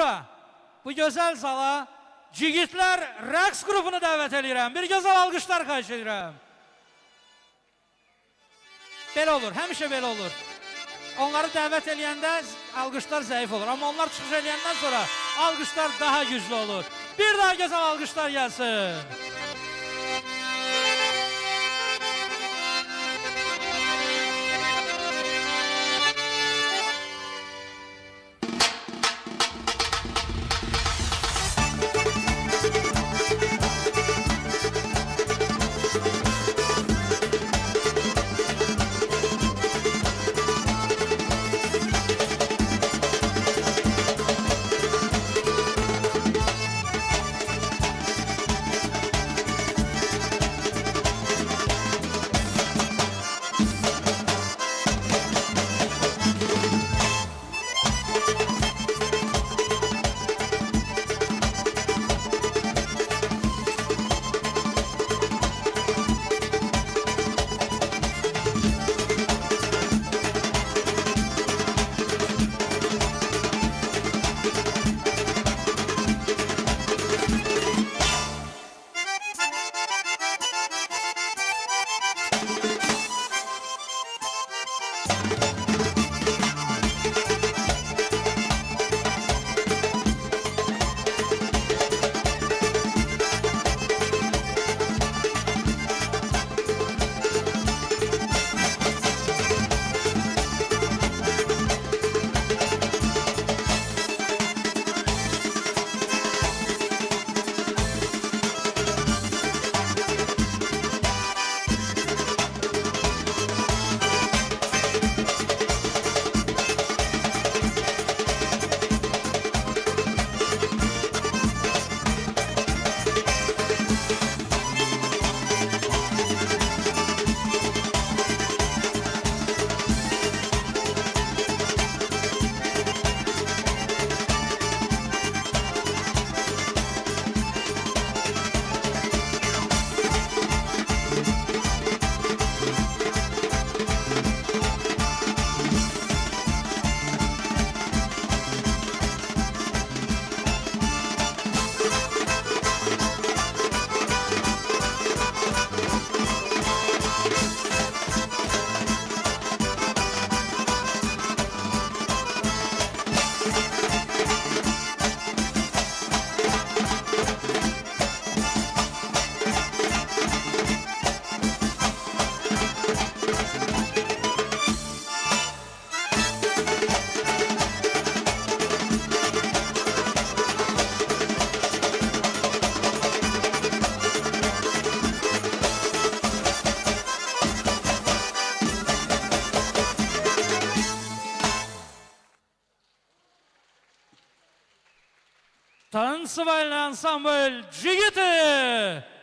sonra bu güzel sala Cigitler rəqs grubunu dəvət edirəm. Bir gözəl alqışlar xahiş edirəm. Belə olur, həmişə belə olur. Onları dəvət eləyəndə alqışlar zəif olur. Amma onlar çıxış eləyəndən sonra alqışlar daha güclü olur. Bir daha gözəl alqışlar gəlsin. Tanrısıvaylı ansambl Cigiti!